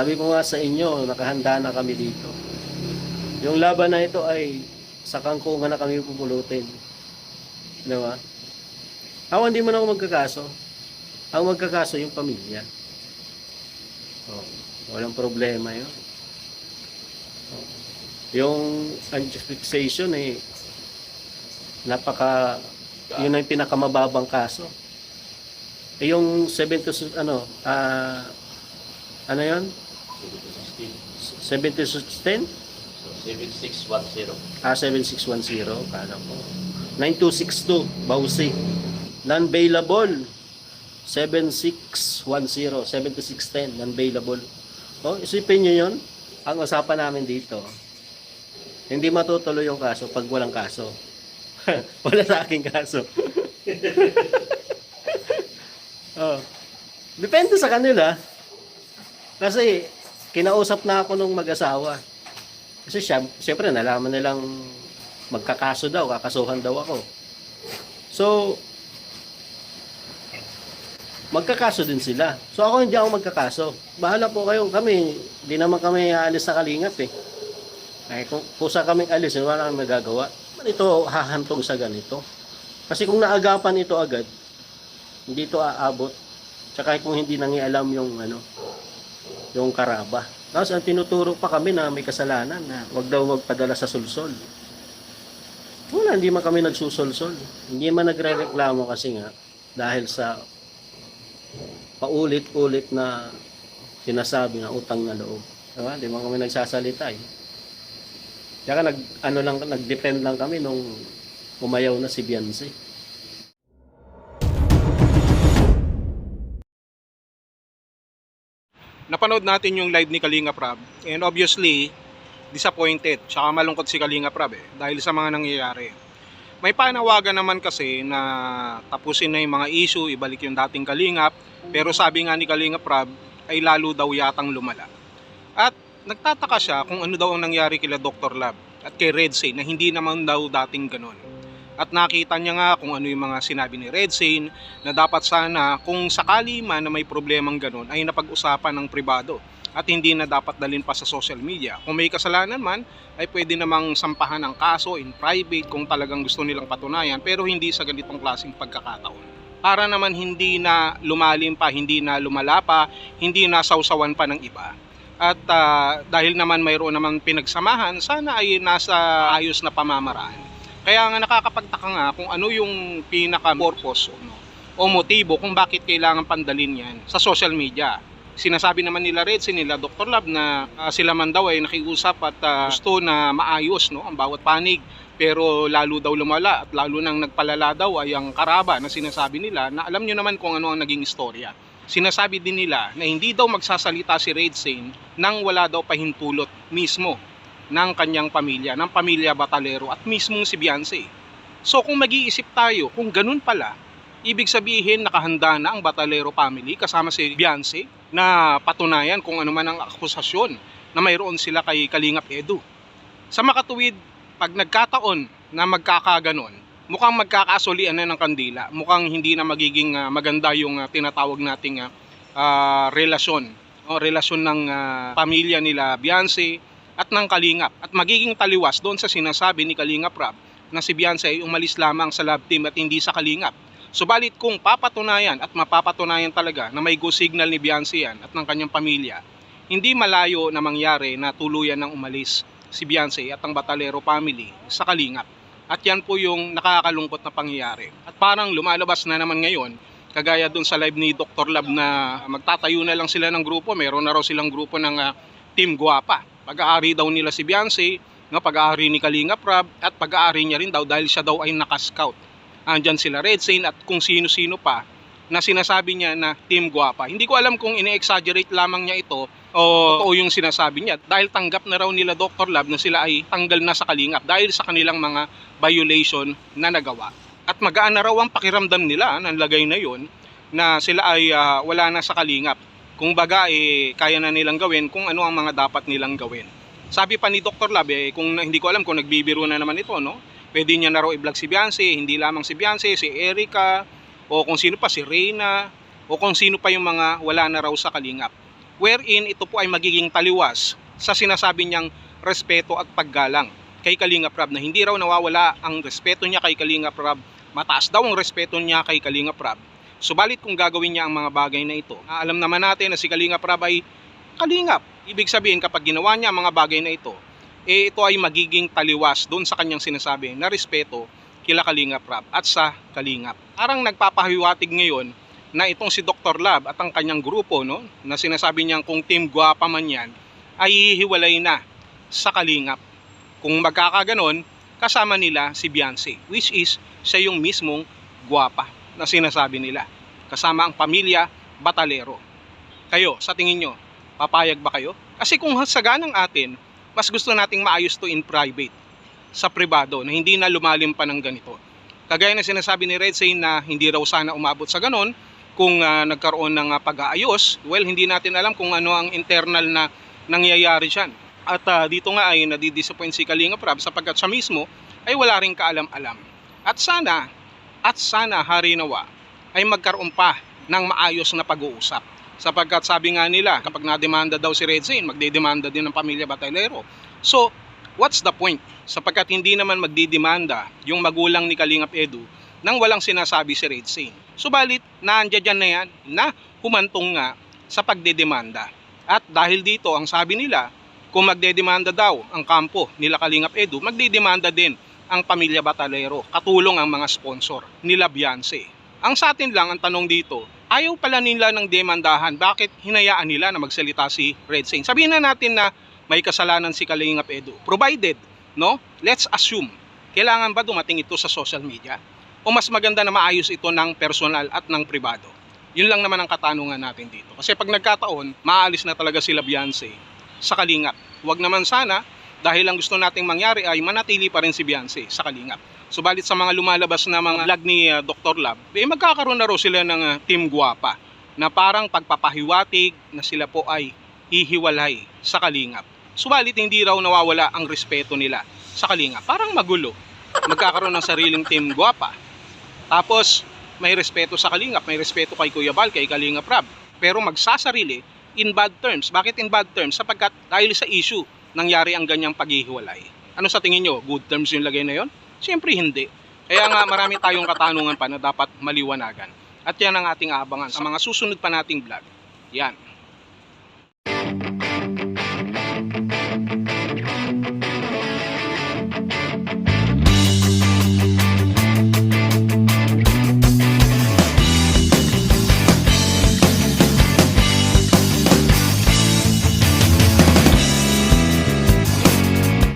Sabi ko nga sa inyo, nakahanda na kami dito. Yung laban na ito ay sa kangkungan na kami pupulutin. Di ba? Ako hindi mo na ako magkakaso. Ang magkakaso yung pamilya. Oh, walang problema yun. Oh. Yung anti-fixation yun ang pinakamababang kaso. Yung 7 to ano yun? 7 to 16? 7610. 7610, kala ko. 9262, Bausi. Non-bailable. 7610, 7 to 610, non-bailable. Oh, isipin nyo yun. Ang usapan namin dito, hindi matutuloy yung kaso pag walang kaso. Wala sa aking kaso. Oh. Depende sa kanila. Kasi kinausap na ako nung mag-asawa. Kasi siyempre nalaman nilang magkakaso daw, kakasuhan daw ako. So, magkakaso din sila. So ako hindi ako magkakaso. Bahala po kayo. Kami, hindi naman kami aalis sa Kalingap eh. Ay, kung kusa kaming alis, wala kami magagawa. Ito hahantong sa ganito. Kasi kung naagapan ito agad, hindi ito aabot. Tsaka kung hindi nangialam yung karaba. Tapos ang tinuturo pa kami na may kasalanan na wag daw magpadala sa sulsol. Wala, hindi man kami nagsusulsol. Hindi man nagrereklamo kasi nga dahil sa paulit-ulit na sinasabi na utang na loob. Diba? Hindi man kami nagsasalita eh. Kaya nag-depend lang kami nung umayaw na si Beyonce. Napanood natin yung live ni Kalinga Prab and obviously disappointed tsaka malungkot si Kalinga Prab dahil sa mga nangyayari. May panawagan naman kasi na tapusin na yung mga issue, ibalik yung dating Kalingap, pero sabi nga ni Kalinga Prab ay lalo daw yatang lumala. At nagtataka siya kung ano daw ang nangyari kila Dr. Lab at kay Redsane na hindi naman daw dating ganon. At nakita niya nga kung ano yung mga sinabi ni Redsane na dapat sana kung sakali man na may problemang ganon ay napag-usapan ng pribado at hindi na dapat dalhin pa sa social media. Kung may kasalanan man ay pwede namang sampahan ng kaso in private kung talagang gusto nilang patunayan, pero hindi sa ganitong klaseng pagkakataon. Para naman hindi na lumalim pa, hindi na lumala pa, hindi na sausawan pa ng iba. At dahil naman mayroon naman pinagsamahan, sana ay nasa ayos na pamamaraan. Kaya nga nakakapagtaka nga kung ano yung pinaka-purpose o motibo kung bakit kailangan pandalin yan sa social media. Sinasabi naman nila Redsane, nila Dr. Lab na sila man daw ay nakiusap at gusto na maayos ang bawat panig. Pero lalo daw lumala at lalo nang nagpalala daw ay ang karaba na sinasabi nila na alam nyo naman kung ano ang naging istorya. Sinasabi din nila na hindi daw magsasalita si Redsane nang wala daw pahintulot mismo ng kanyang pamilya, ng pamilya Batalero at mismong si Beyonce. So kung mag-iisip tayo, kung ganun pala, ibig sabihin nakahanda na ang Batalero family kasama si Beyonce na patunayan kung ano man ang akusasyon na mayroon sila kay Kalingap Edu. Sa makatuwid, pag nagkataon na magkakaganon, mukhang magkakasulian na ng kandila, mukhang hindi na magiging maganda yung tinatawag nating relasyon ng pamilya nila Beyonce at ng Kalingap, at magiging taliwas doon sa sinasabi ni Kalinga Prab na si Beyonce ay umalis lamang sa love team at hindi sa Kalingap. Subalit kung papatunayan at mapapatunayan talaga na may go signal ni Beyonce yan at ng kanyang pamilya, hindi malayo na mangyari na tuluyan ng umalis si Beyonce at ang Batalero family sa Kalingap. At yan po yung nakakalungkot na pangyayari. At parang lumalabas na naman ngayon, kagaya doon sa live ni Dr. Lab na magtatayo na lang sila ng grupo, mayroon na raw silang grupo ng Team Guapa. Pag-aari daw nila si Beyonce, pag-aari ni Kalinga Prab, at pag-aari niya rin daw dahil siya daw ay nakascout. Andyan sila Redsane at kung sino-sino pa na sinasabi niya na Team Guapa. Hindi ko alam kung ine-exaggerate lamang niya ito o totoo yung sinasabi niya, dahil tanggap na raw nila Dr. Lab na sila ay tanggal na sa Kalingap dahil sa kanilang mga violation na nagawa. At magaan na raw ang pakiramdam nila ng lagay na yon na sila ay wala na sa Kalingap. Kung baga kaya na nilang gawin kung ano ang mga dapat nilang gawin. Sabi pa ni Dr. Lab kung hindi ko alam kung nagbibiro na naman ito, pwede niya na raw i-vlog si Beyonce, hindi lamang si Beyonce, si Erica, o kung sino pa, si Reyna, o kung sino pa yung mga wala na raw sa Kalingap. wherein ito po ay magiging taliwas sa sinasabi niyang respeto at paggalang kay Kalingap Rab, na hindi raw nawawala ang respeto niya kay Kalingap Rab, mataas daw ang respeto niya kay Kalingap Rab. Subalit kung gagawin niya ang mga bagay na ito, alam naman natin na si Kalingap Rab ay Kalingap. Ibig sabihin kapag ginawa niya ang mga bagay na ito, ito ay magiging taliwas doon sa kanyang sinasabi na respeto kila Kalingap Rab at sa Kalingap. Parang nagpapahiwatig ngayon na itong si Dr. Lab at ang kanyang grupo, no, na sinasabi niyang kung team guwapa man yan, ay hihiwalay na sa Kalingap. Kung magkakaganon, kasama nila si Beyonce, which is siya yung mismong guwapa na sinasabi nila. Kasama ang pamilya Batalero. Kayo, sa tingin nyo, papayag ba kayo? Kasi kung sa ganang atin, mas gusto nating maayos to in private, sa pribado, na hindi na lumalim pa ng ganito. Kagaya na sinasabi ni Red Zane na hindi raw sana umabot sa ganon kung nagkaroon ng pag-aayos. Well, hindi natin alam kung ano ang internal na nangyayari dyan. At dito nga ay nadidisappoint si Kalingap Rab sapagkat siya mismo ay wala ring kaalam-alam. At sana harinawa ay magkaroon pa ng maayos na pag-uusap. Sapagkat sabi nga nila, kapag nademanda daw si Red Zane, magdedemanda din ng pamilya Batalero. So, what's the point? Sapagkat hindi naman magdidemanda yung magulang ni Kalingap Edu nang walang sinasabi si Red Zane. Subalit, nandiyan na yan na humantong nga sa pagdedemanda. At dahil dito, ang sabi nila, kung magdedemanda daw ang kampo nila Kalingap Edu, magdedemanda din ang pamilya Batalero, katulong ang mga sponsor nila Beyonce. Ang sa atin lang, ang tanong dito, ayaw pala nila ng demandahan, bakit hinayaan nila na magsalita si Red Zane? Sabihin na natin na may kasalanan si Kalingap Edu, provided, no, let's assume, kailangan ba dumating ito sa social media? O mas maganda na maayos ito ng personal at ng pribado? Yun lang naman ang katanungan natin dito. Kasi pag nagkataon, maalis na talaga sila Beyonce sa Kalingap. Huwag naman sana, dahil ang gusto nating mangyari ay manatili pa rin si Beyonce sa Kalingap. Subalit sa mga lumalabas na mga vlog ni Dr. Lab, magkakaroon na raw sila ng team guwapa na parang pagpapahiwatig na sila po ay hihiwalay sa Kalingap. Subalit hindi raw nawawala ang respeto nila sa Kalingap. Parang magulo. Magkakaroon ng sariling team guwapa. Tapos may respeto sa Kalingap, may respeto kay Kuya Bal, kay Kalingap Rab. Pero magsasarili in bad terms. Bakit in bad terms? Sapagkat dahil sa issue nangyari ang ganyang paghihiwalay. Ano sa tingin nyo? Good terms yung lagay na yon? Siyempre hindi. Kaya nga marami tayong katanungan pa na dapat maliwanagan. At yan ang ating aabangan sa mga susunod pa nating vlog. Yan.